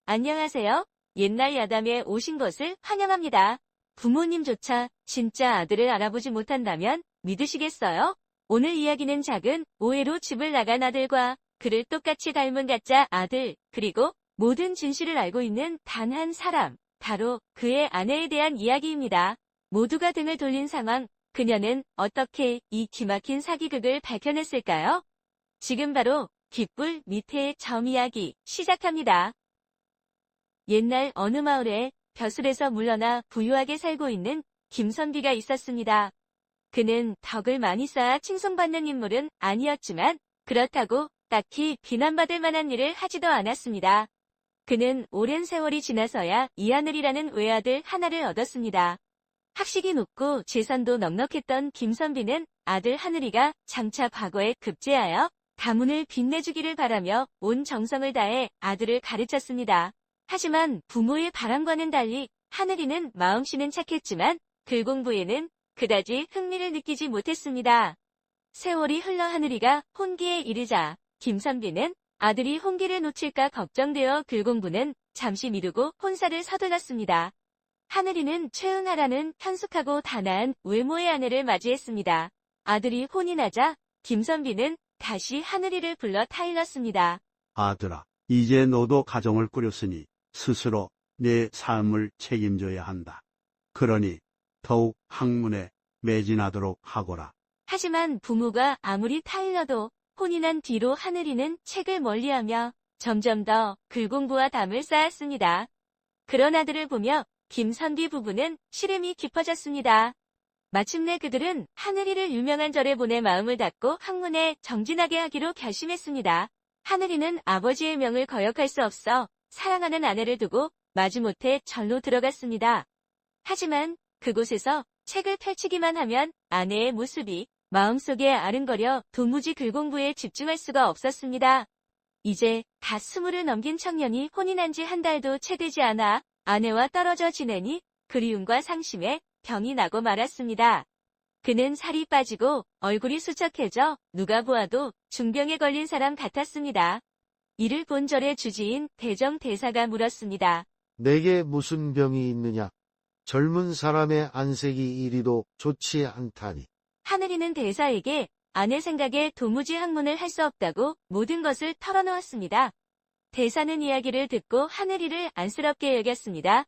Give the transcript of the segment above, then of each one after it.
안녕하세요. 옛날 야담에 오신 것을 환영합니다. 부모님조차 진짜 아들을 알아보지 못한다면 믿으시겠어요? 오늘 이야기는 작은 오해로 집을 나간 아들과 그를 똑같이 닮은 가짜 아들, 그리고 모든 진실을 알고 있는 단 한 사람, 바로 그의 아내에 대한 이야기입니다. 모두가 등을 돌린 상황, 그녀는 어떻게 이 기막힌 사기극을 밝혀냈을까요? 지금 바로 귓불 밑의 점 이야기 시작합니다. 옛날 어느 마을에 벼슬에서 물러나 부유하게 살고 있는 김선비가 있었습니다. 그는 덕을 많이 쌓아 칭송받는 인물은 아니었지만 그렇다고 딱히 비난받을 만한 일을 하지도 않았습니다. 그는 오랜 세월이 지나서야 이하늘이라는 외아들 하나를 얻었습니다. 학식이 높고 재산도 넉넉했던 김선비는 아들 하늘이가 장차 과거에 급제하여 가문을 빛내주기를 바라며 온 정성을 다해 아들을 가르쳤습니다. 하지만 부모의 바람과는 달리 하늘이는 마음씨는 착했지만 글 공부에는 그다지 흥미를 느끼지 못했습니다. 세월이 흘러 하늘이가 혼기에 이르자 김선비는 아들이 혼기를 놓칠까 걱정되어 글 공부는 잠시 미루고 혼사를 서둘렀습니다. 하늘이는 최은하라는 현숙하고 단아한 외모의 아내를 맞이했습니다. 아들이 혼이 나자 김선비는 다시 하늘이를 불러 타일렀습니다. 아들아, 이제 너도 가정을 꾸렸으니 스스로 내 삶을 책임져야 한다. 그러니 더욱 학문에 매진하도록 하거라. 하지만 부모가 아무리 타일러도 혼이 난 뒤로 하늘이는 책을 멀리하며 점점 더 글 공부와 담을 쌓았습니다. 그런 아들을 보며 김선비 부부는 시름이 깊어졌습니다. 마침내 그들은 하늘이를 유명한 절에 보내 마음을 닫고 학문에 정진하게 하기로 결심했습니다. 하늘이는 아버지의 명을 거역할 수 없어 사랑하는 아내를 두고 마지못해 절로 들어갔습니다. 하지만 그곳에서 책을 펼치기만 하면 아내의 모습이 마음속에 아른거려 도무지 글 공부에 집중할 수가 없었습니다. 이제 갓 20을 넘긴 청년이 혼이 난 지 한 달도 채 되지 않아 아내와 떨어져 지내니 그리움과 상심에 병이 나고 말았습니다. 그는 살이 빠지고 얼굴이 수척해져 누가 보아도 중병에 걸린 사람 같았습니다. 이를 본 절의 주지인 대정대사가 물었습니다. 내게 무슨 병이 있느냐? 젊은 사람의 안색이 이리도 좋지 않다니. 하늘이는 대사에게 아내 생각에 도무지 학문을 할 수 없다고 모든 것을 털어놓았습니다. 대사는 이야기를 듣고 하늘이를 안쓰럽게 여겼습니다.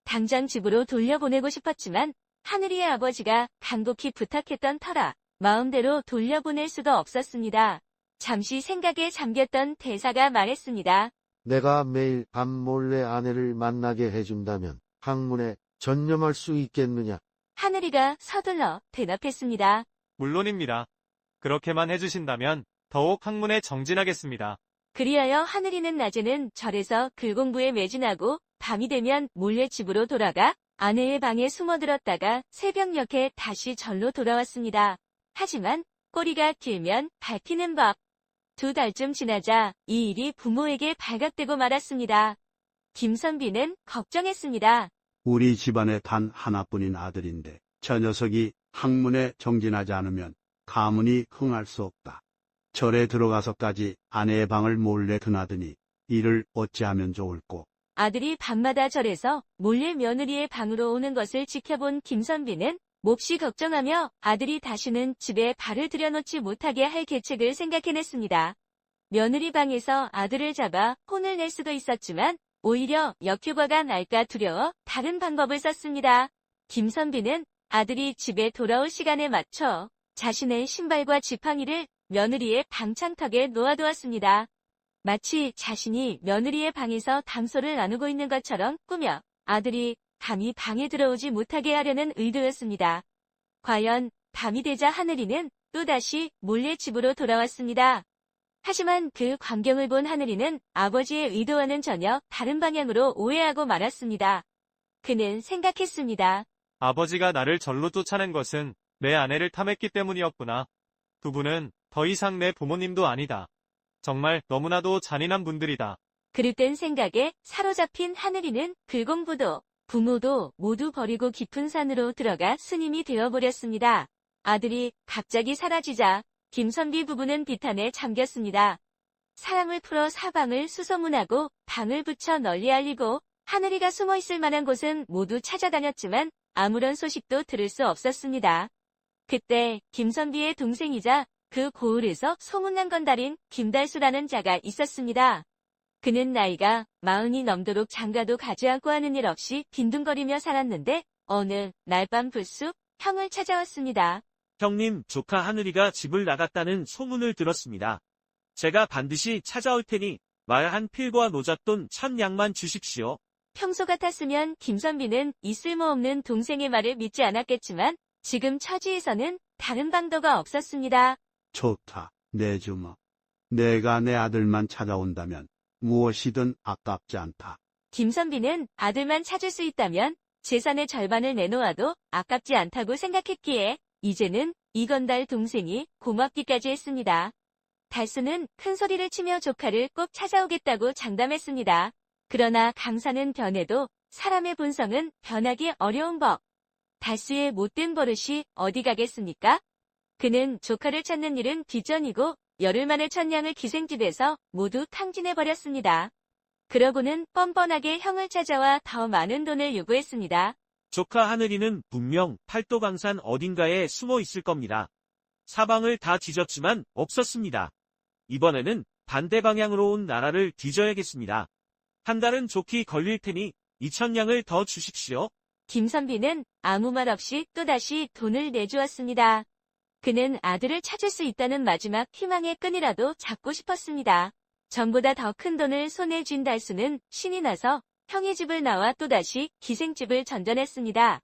당장 집으로 돌려보내고 싶었지만 하늘이의 아버지가 간곡히 부탁했던 터라 마음대로 돌려보낼 수도 없었습니다. 잠시 생각에 잠겼던 대사가 말했습니다. 내가 매일 밤 몰래 아내를 만나게 해준다면 학문에 전념할 수 있겠느냐? 하늘이가 서둘러 대답했습니다. 물론입니다. 그렇게만 해주신다면 더욱 학문에 정진하겠습니다. 그리하여 하늘이는 낮에는 절에서 글 공부에 매진하고 밤이 되면 몰래 집으로 돌아가 아내의 방에 숨어들었다가 새벽녘에 다시 절로 돌아왔습니다. 하지만 꼬리가 길면 밟히는 법. 2달쯤 지나자 이 일이 부모에게 발각되고 말았습니다. 김선비는 걱정했습니다. 우리 집안에 단 하나뿐인 아들인데 저 녀석이 학문에 정진하지 않으면 가문이 흥할 수 없다. 절에 들어가서까지 아내의 방을 몰래 드나드니 이를 어찌하면 좋을꼬. 아들이 밤마다 절에서 몰래 며느리의 방으로 오는 것을 지켜본 김선비는 몹시 걱정하며 아들이 다시는 집에 발을 들여놓지 못하게 할 계책을 생각해냈습니다. 며느리 방에서 아들을 잡아 혼을 낼 수도 있었지만 오히려 역효과가 날까 두려워 다른 방법을 썼습니다. 김선비는 아들이 집에 돌아올 시간에 맞춰 자신의 신발과 지팡이를 며느리의 방창턱에 놓아두었습니다. 마치 자신이 며느리의 방에서 담소를 나누고 있는 것처럼 꾸며 아들이 감히 방에 들어오지 못하게 하려는 의도였습니다. 과연 밤이 되자 하늘이는 또다시 몰래 집으로 돌아왔습니다. 하지만 그 광경을 본 하늘이는 아버지의 의도와는 전혀 다른 방향으로 오해하고 말았습니다. 그는 생각했습니다. 아버지가 나를 절로 쫓아낸 것은 내 아내를 탐했기 때문이었구나. 두 분은 더 이상 내 부모님도 아니다. 정말 너무나도 잔인한 분들이다. 그릇된 생각에 사로잡힌 하늘이는 글 공부도 부모도 모두 버리고 깊은 산으로 들어가 스님이 되어버렸습니다. 아들이 갑자기 사라지자 김선비 부부는 비탄에 잠겼습니다. 사람을 풀어 사방을 수소문하고 방을 붙여 널리 알리고 하늘이가 숨어 있을 만한 곳은 모두 찾아다녔지만 아무런 소식도 들을 수 없었습니다. 그때 김선비의 동생이자 그 고을에서 소문난 건달인 김달수라는 자가 있었습니다. 그는 나이가 40이 넘도록 장가도 가지 않고 하는 일 없이 빈둥거리며 살았는데 어느 날 밤 불쑥 형을 찾아왔습니다. 형님, 조카 하늘이가 집을 나갔다는 소문을 들었습니다. 제가 반드시 찾아올 테니 말 한 필과 노잣돈 1000냥만 주십시오. 평소 같았으면 김선비는 이 쓸모없는 동생의 말을 믿지 않았겠지만 지금 처지에서는 다른 방도가 없었습니다. 좋다, 내 주모. 내가 내 아들만 찾아온다면 무엇이든 아깝지 않다. 김선비는 아들만 찾을 수 있다면 재산의 절반을 내놓아도 아깝지 않다고 생각했기에 이제는 이건달 동생이 고맙기까지 했습니다. 달수는 큰 소리를 치며 조카를 꼭 찾아오겠다고 장담했습니다. 그러나 강사는 변해도 사람의 본성은 변하기 어려운 법. 달수의 못된 버릇이 어디 가겠습니까? 그는 조카를 찾는 일은 뒷전이고 열흘 만에 1000냥을 기생집에서 모두 탕진해버렸습니다. 그러고는 뻔뻔하게 형을 찾아와 더 많은 돈을 요구했습니다. 조카 하늘이는 분명 팔도강산 어딘가에 숨어 있을 겁니다. 사방을 다 뒤졌지만 없었습니다. 이번에는 반대 방향으로 온 나라를 뒤져야겠습니다. 한 달은 좋게 걸릴 테니 2000냥을 더 주십시오. 김선비는 아무 말 없이 또다시 돈을 내주었습니다. 그는 아들을 찾을 수 있다는 마지막 희망의 끈이라도 잡고 싶었습니다. 전보다 더 큰 돈을 손에 쥔 달수는 신이 나서 형의 집을 나와 또다시 기생집을 전전했습니다.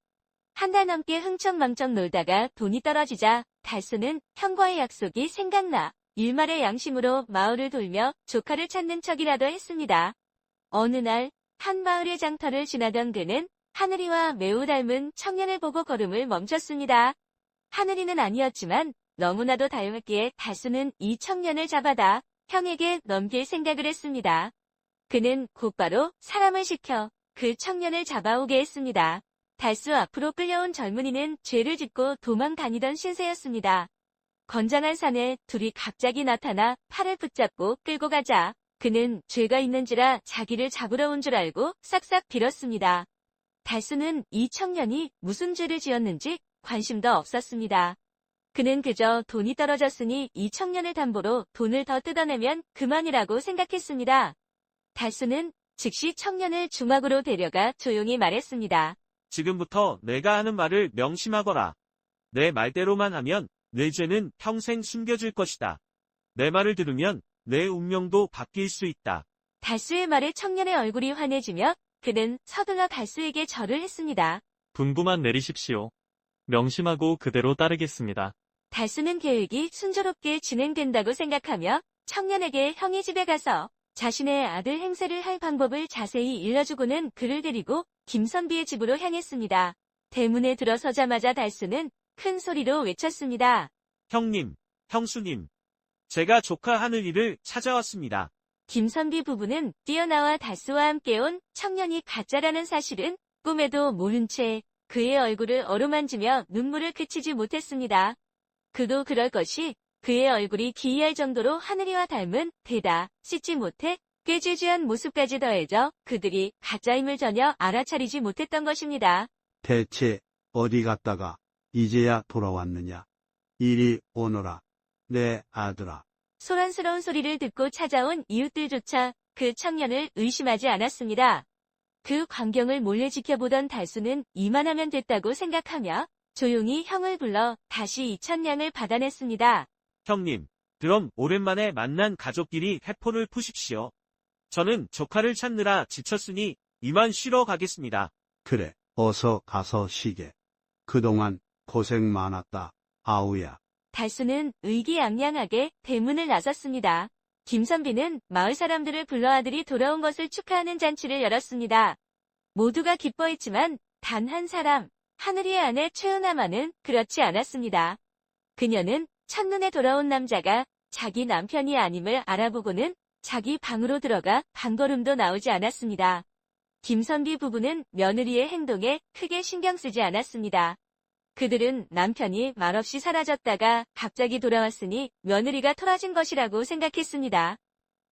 한 달 넘게 흥청망청 놀다가 돈이 떨어지자 달수는 형과의 약속이 생각나 일말의 양심으로 마을을 돌며 조카를 찾는 척이라도 했습니다. 어느 날 한 마을의 장터를 지나던 그는 하늘이와 매우 닮은 청년을 보고 걸음을 멈췄습니다. 하늘이는 아니었지만 너무나도 닮았기에 달수는 이 청년을 잡아다 형에게 넘길 생각을 했습니다. 그는 곧바로 사람을 시켜 그 청년을 잡아오게 했습니다. 달수 앞으로 끌려온 젊은이는 죄를 짓고 도망다니던 신세였습니다. 건장한 산에 둘이 갑자기 나타나 팔을 붙잡고 끌고 가자 그는 죄가 있는지라 자기를 잡으러 온 줄 알고 싹싹 빌었습니다. 달수는 이 청년이 무슨 죄를 지었는지 관심도 없었습니다. 그는 그저 돈이 떨어졌으니 이 청년을 담보로 돈을 더 뜯어내면 그만이라고 생각했습니다. 달수는 즉시 청년을 주막으로 데려가 조용히 말했습니다. 지금부터 내가 하는 말을 명심하거라. 내 말대로만 하면 내 죄는 평생 숨겨질 것이다. 내 말을 들으면 내 운명도 바뀔 수 있다. 달수의 말에 청년의 얼굴이 환해지며 그는 서둘러 달수에게 절을 했습니다. 분부만 내리십시오. 명심하고 그대로 따르겠습니다. 달수는 계획이 순조롭게 진행된다고 생각하며 청년에게 형의 집에 가서 자신의 아들 행세를 할 방법을 자세히 일러주고는 그를 데리고 김선비의 집으로 향했습니다. 대문에 들어서자마자 달수는 큰 소리로 외쳤습니다. 형님, 형수님. 제가 조카 하늘이를 찾아왔습니다. 김선비 부부는 뛰어나와 달수와 함께 온 청년이 가짜라는 사실은 꿈에도 모른 채 그의 얼굴을 어루만지며 눈물을 그치지 못했습니다. 그도 그럴 것이 그의 얼굴이 기이할 정도로 하늘이와 닮은 데다 씻지 못해 꾀죄죄한 모습까지 더해져 그들이 가짜임을 전혀 알아차리지 못했던 것입니다. 대체 어디 갔다가 이제야 돌아왔느냐? 이리 오너라, 내 아들아. 소란스러운 소리를 듣고 찾아온 이웃들조차 그 청년을 의심하지 않았습니다. 그 광경을 몰래 지켜보던 달수는 이만하면 됐다고 생각하며 조용히 형을 불러 다시 2000냥을 받아냈습니다. 형님, 그럼 오랜만에 만난 가족끼리 회포를 푸십시오. 저는 조카를 찾느라 지쳤으니 이만 쉬러 가겠습니다. 그래, 어서 가서 쉬게. 그동안 고생 많았다, 아우야. 달수는 의기양양하게 대문을 나섰습니다. 김선비는 마을 사람들을 불러 아들이 돌아온 것을 축하하는 잔치를 열었습니다. 모두가 기뻐했지만 단 한 사람, 하늘이의 아내 최은아만은 그렇지 않았습니다. 그녀는 첫눈에 돌아온 남자가 자기 남편이 아님을 알아보고는 자기 방으로 들어가 한 걸음도 나오지 않았습니다. 김선비 부부는 며느리의 행동에 크게 신경 쓰지 않았습니다. 그들은 남편이 말없이 사라졌다가 갑자기 돌아왔으니 며느리가 토라진 것이라고 생각했습니다.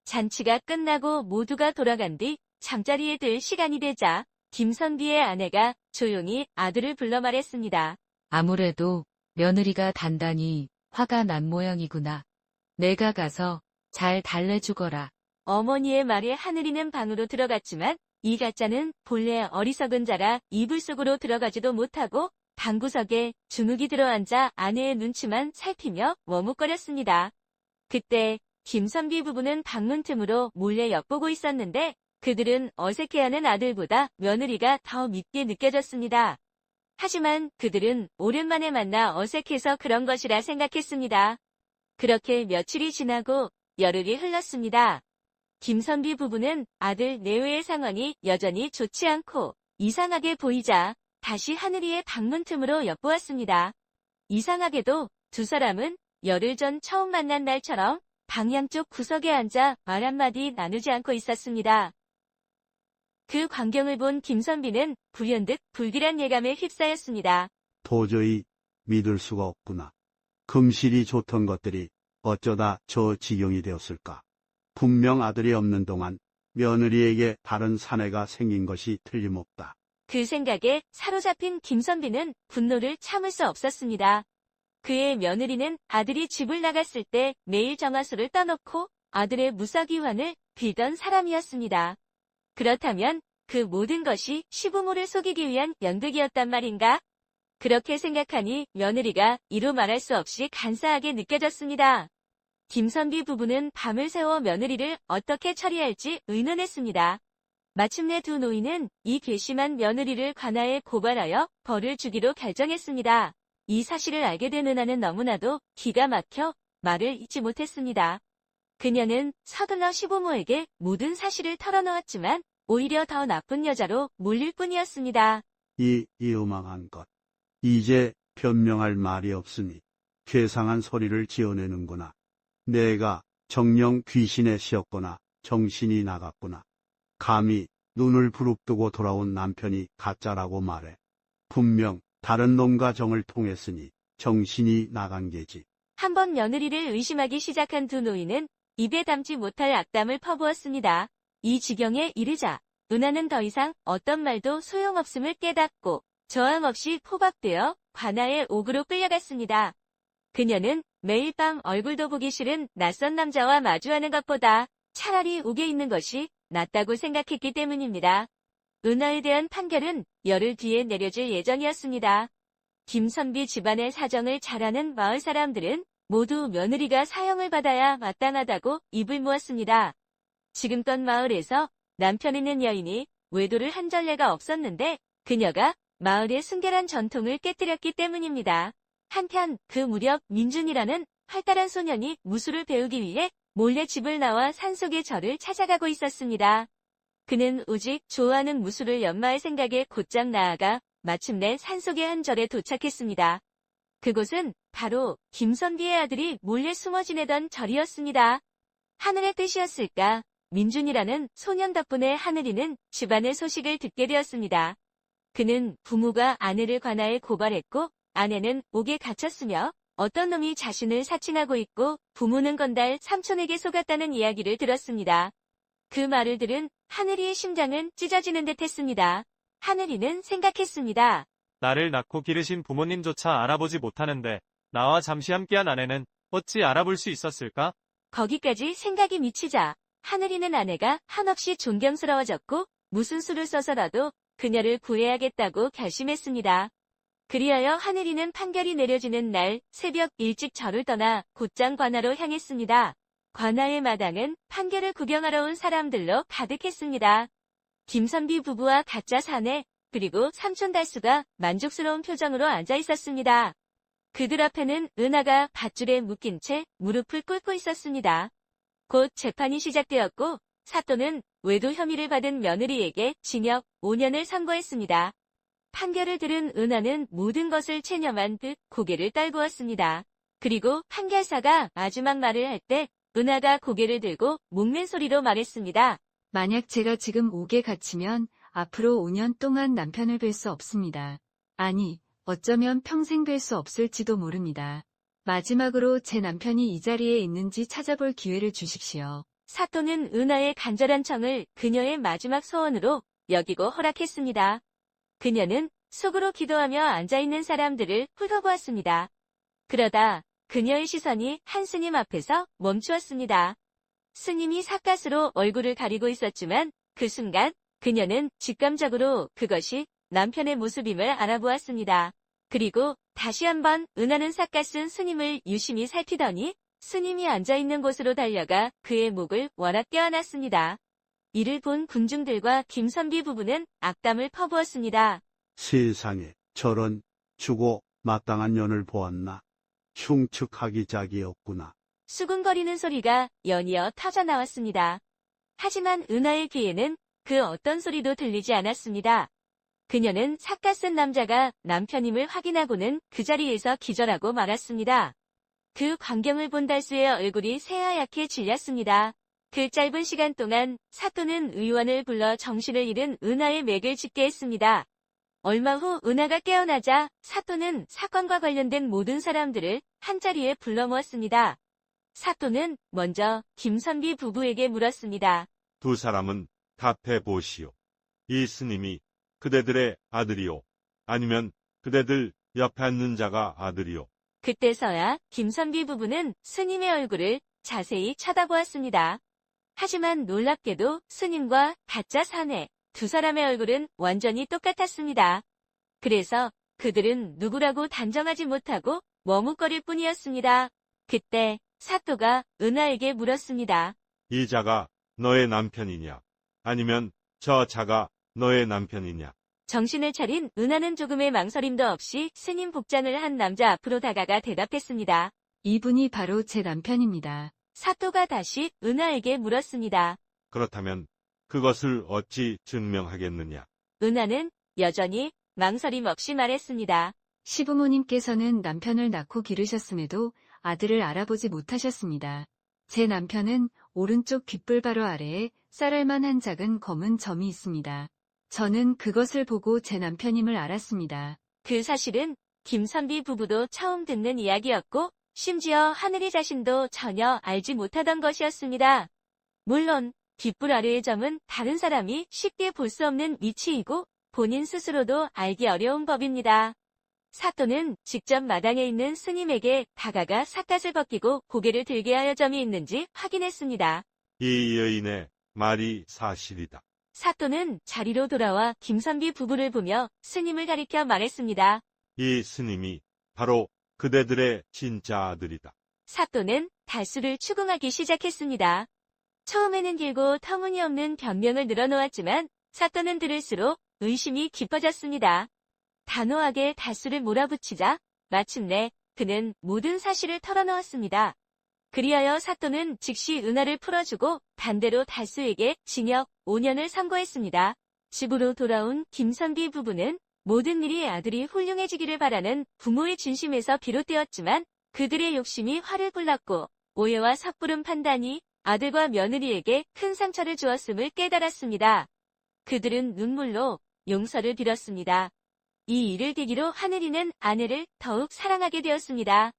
잔치가 끝나고 모두가 돌아간 뒤 잠자리에 들 시간이 되자 김선비의 아내가 조용히 아들을 불러 말했습니다. 아무래도 며느리가 단단히 화가 난 모양이구나. 내가 가서 잘 달래주거라. 어머니의 말에 하늘이는 방으로 들어갔지만 이 가짜는 본래 어리석은 자라 이불 속으로 들어가지도 못하고 방구석에 주눅이 들어앉아 아내의 눈치만 살피며 머뭇거렸습니다. 그때 김선비 부부는 방문 틈으로 몰래 엿보고 있었는데 그들은 어색해하는 아들보다 며느리가 더 밉게 느껴졌습니다. 하지만 그들은 오랜만에 만나 어색해서 그런 것이라 생각했습니다. 그렇게 며칠이 지나고 열흘이 흘렀습니다. 김선비 부부는 아들 내외의 상황이 여전히 좋지 않고 이상하게 보이자 다시 하늘이의 방문 틈으로 엿보았습니다. 이상하게도 두 사람은 열흘 전 처음 만난 날처럼 방 양쪽 구석에 앉아 말 한마디 나누지 않고 있었습니다. 그 광경을 본 김선비는 불현듯 불길한 예감에 휩싸였습니다. 도저히 믿을 수가 없구나. 금실이 좋던 것들이 어쩌다 저 지경이 되었을까. 분명 아들이 없는 동안 며느리에게 다른 사내가 생긴 것이 틀림없다. 그 생각에 사로잡힌 김선비는 분노를 참을 수 없었습니다. 그의 며느리는 아들이 집을 나갔을 때 매일 정화수를 떠놓고 아들의 무사귀환을 빌던 사람이었습니다. 그렇다면 그 모든 것이 시부모를 속이기 위한 연극이었단 말인가? 그렇게 생각하니 며느리가 이루 말할 수 없이 간사하게 느껴졌습니다. 김선비 부부는 밤을 새워 며느리를 어떻게 처리할지 의논했습니다. 마침내 두 노인은 이 괘씸한 며느리를 관아에 고발하여 벌을 주기로 결정했습니다. 이 사실을 알게 된 은하는 너무나도 기가 막혀 말을 잇지 못했습니다. 그녀는 서둘러 시부모에게 모든 사실을 털어놓았지만 오히려 더 나쁜 여자로 몰릴 뿐이었습니다. 이 이음망한 것. 이제 변명할 말이 없으니 괴상한 소리를 지어내는구나. 내가 정령 귀신에 씌었거나 정신이 나갔구나. 감히 눈을 부릅뜨고 돌아온 남편이 가짜라고 말해. 분명 다른 놈과 정을 통했으니 정신이 나간 게지. 한번 며느리를 의심하기 시작한 두 노인은 입에 담지 못할 악담을 퍼부었습니다. 이 지경에 이르자 은하는 더 이상 어떤 말도 소용없음을 깨닫고 저항 없이 포박되어 관아의 옥으로 끌려갔습니다. 그녀는 매일 밤 얼굴도 보기 싫은 낯선 남자와 마주하는 것보다 차라리 옥에 있는 것이 낫다고 생각했기 때문입니다. 은하에 대한 판결은 열흘 뒤에 내려질 예정이었습니다. 김선비 집안의 사정을 잘 아는 마을 사람들은 모두 며느리가 사형을 받아야 마땅하다고 입을 모았습니다. 지금껏 마을에서 남편 있는 여인이 외도를 한 전례가 없었는데 그녀가 마을의 순결한 전통을 깨뜨렸기 때문입니다. 한편 그 무렵 민준이라는 활달한 소년이 무술을 배우기 위해 몰래 집을 나와 산속의 절을 찾아가고 있었습니다. 그는 오직 좋아하는 무술을 연마할 생각에 곧장 나아가 마침내 산속의 한 절에 도착했습니다. 그곳은 바로 김선비의 아들이 몰래 숨어 지내던 절이었습니다. 하늘의 뜻이었을까? 민준이라는 소년 덕분에 하늘이는 집안의 소식을 듣게 되었습니다. 그는 부모가 아내를 관아에 고발했고 아내는 옥에 갇혔으며 어떤 놈이 자신을 사칭하고 있고 부모는 건달 삼촌에게 속았다는 이야기를 들었습니다. 그 말을 들은 하늘이의 심장은 찢어지는 듯 했습니다. 하늘이는 생각했습니다. 나를 낳고 기르신 부모님조차 알아보지 못하는데 나와 잠시 함께한 아내는 어찌 알아볼 수 있었을까? 거기까지 생각이 미치자 하늘이는 아내가 한없이 존경스러워졌고 무슨 수를 써서라도 그녀를 구해야겠다고 결심했습니다. 그리하여 하늘이는 판결이 내려지는 날 새벽 일찍 절을 떠나 곧장 관아로 향했습니다. 관아의 마당은 판결을 구경하러 온 사람들로 가득했습니다. 김선비 부부와 가짜 사내 그리고 삼촌 달수가 만족스러운 표정으로 앉아 있었습니다. 그들 앞에는 은하가 밧줄에 묶인 채 무릎을 꿇고 있었습니다. 곧 재판이 시작되었고 사또는 외도 혐의를 받은 며느리에게 징역 5년을 선고했습니다. 판결을 들은 은하는 모든 것을 체념한 듯 고개를 떨구었습니다. 그리고 판결사가 마지막 말을 할 때 은하가 고개를 들고 목맨 소리로 말했습니다. 만약 제가 지금 옥에 갇히면 앞으로 5년 동안 남편을 뵐 수 없습니다. 아니, 어쩌면 평생 뵐 수 없을지도 모릅니다. 마지막으로 제 남편이 이 자리에 있는지 찾아볼 기회를 주십시오. 사또는 은하의 간절한 청을 그녀의 마지막 소원으로 여기고 허락했습니다. 그녀는 속으로 기도하며 앉아있는 사람들을 훑어보았습니다. 그러다 그녀의 시선이 한 스님 앞에서 멈추었습니다. 스님이 삿갓으로 얼굴을 가리고 있었지만 그 순간 그녀는 직감적으로 그것이 남편의 모습임을 알아보았습니다. 그리고 다시 한번 은하는 삿갓은 스님을 유심히 살피더니 스님이 앉아있는 곳으로 달려가 그의 목을 워낙 껴안았습니다. 이를 본 군중들과 김선비 부부는 악담을 퍼부었습니다. 세상에 저런 주고 마땅한 년을 보았나. 흉측하기 짝이었구나. 수군거리는 소리가 연이어 터져나왔습니다. 하지만 은하의 귀에는 그 어떤 소리도 들리지 않았습니다. 그녀는 삿갓 쓴 남자가 남편임을 확인하고는 그 자리에서 기절하고 말았습니다. 그 광경을 본 달수의 얼굴이 새하얗게 질렸습니다. 그 짧은 시간 동안 사또는 의원을 불러 정신을 잃은 은하의 맥을 짚게 했습니다. 얼마 후 은하가 깨어나자 사또는 사건과 관련된 모든 사람들을 한자리에 불러 모았습니다. 사또는 먼저 김선비 부부에게 물었습니다. 두 사람은 답해 보시오. 이 스님이 그대들의 아들이오? 아니면 그대들 옆에 앉는 자가 아들이오? 그때서야 김선비 부부는 스님의 얼굴을 자세히 쳐다보았습니다. 하지만 놀랍게도 스님과 가짜 사내 두 사람의 얼굴은 완전히 똑같았습니다. 그래서 그들은 누구라고 단정하지 못하고 머뭇거릴 뿐이었습니다. 그때 사또가 은하에게 물었습니다. 이 자가 너의 남편이냐? 아니면 저 자가 너의 남편이냐? 정신을 차린 은하는 조금의 망설임도 없이 스님 복장을 한 남자 앞으로 다가가 대답했습니다. 이분이 바로 제 남편입니다. 사또가 다시 은하에게 물었습니다. 그렇다면 그것을 어찌 증명하겠느냐? 은하는 여전히 망설임 없이 말했습니다. 시부모님께서는 남편을 낳고 기르셨음에도 아들을 알아보지 못하셨습니다. 제 남편은 오른쪽 귓불 바로 아래에 쌀알만한 작은 검은 점이 있습니다. 저는 그것을 보고 제 남편임을 알았습니다. 그 사실은 김선비 부부도 처음 듣는 이야기였고 심지어 하늘이 자신도 전혀 알지 못하던 것이었습니다. 물론 귓불 아래의 점은 다른 사람이 쉽게 볼 수 없는 위치이고 본인 스스로도 알기 어려운 법입니다. 사또는 직접 마당에 있는 스님에게 다가가 삿갓을 벗기고 고개를 들게 하여 점이 있는지 확인했습니다. 이 여인의 말이 사실이다. 사또는 자리로 돌아와 김선비 부부를 보며 스님을 가리켜 말했습니다. 이 스님이 바로 그대들의 진짜 아들이다. 사또는 달수를 추궁하기 시작했습니다. 처음에는 길고 터무니없는 변명을 늘어놓았지만 사또는 들을수록 의심이 깊어졌습니다. 단호하게 달수를 몰아붙이자 마침내 그는 모든 사실을 털어놓았습니다. 그리하여 사또는 즉시 은하를 풀어주고 반대로 달수에게 징역 5년을 선고했습니다. 집으로 돌아온 김선비 부부는 모든 일이 아들이 훌륭해지기를 바라는 부모의 진심에서 비롯되었지만 그들의 욕심이 화를 불렀고 오해와 섣부른 판단이 아들과 며느리에게 큰 상처를 주었음을 깨달았습니다. 그들은 눈물로 용서를 빌었습니다. 이 일을 계기로 하늘이는 아내를 더욱 사랑하게 되었습니다.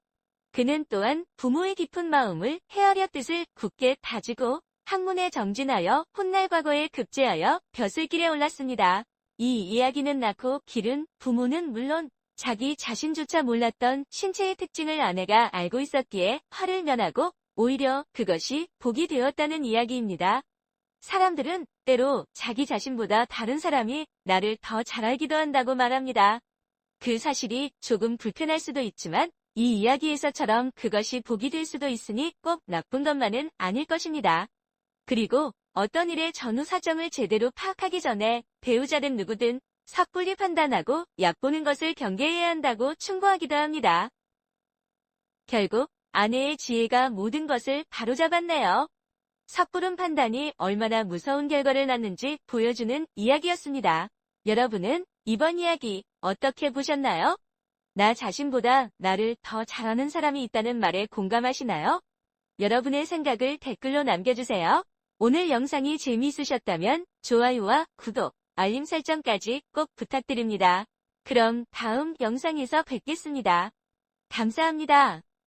그는 또한 부모의 깊은 마음을 헤아려 뜻을 굳게 다지고 학문에 정진하여 훗날 과거에 급제하여 벼슬길에 올랐습니다. 이 이야기는 낳고 기른 부모는 물론 자기 자신조차 몰랐던 신체의 특징을 아내가 알고 있었기에 화를 면하고 오히려 그것이 복이 되었다는 이야기입니다. 사람들은 때로 자기 자신보다 다른 사람이 나를 더 잘 알기도 한다고 말합니다. 그 사실이 조금 불편할 수도 있지만 이 이야기에서처럼 그것이 복이 될 수도 있으니 꼭 나쁜 것만은 아닐 것입니다. 그리고 어떤 일의 전후 사정을 제대로 파악하기 전에 배우자든 누구든 섣불리 판단하고 얕보는 것을 경계해야 한다고 충고하기도 합니다. 결국 아내의 지혜가 모든 것을 바로잡았네요. 섣부른 판단이 얼마나 무서운 결과를 낳는지 보여주는 이야기였습니다. 여러분은 이번 이야기 어떻게 보셨나요? 나 자신보다 나를 더 잘하는 사람이 있다는 말에 공감하시나요? 여러분의 생각을 댓글로 남겨주세요. 오늘 영상이 재미있으셨다면 좋아요와 구독, 알림 설정까지 꼭 부탁드립니다. 그럼 다음 영상에서 뵙겠습니다. 감사합니다.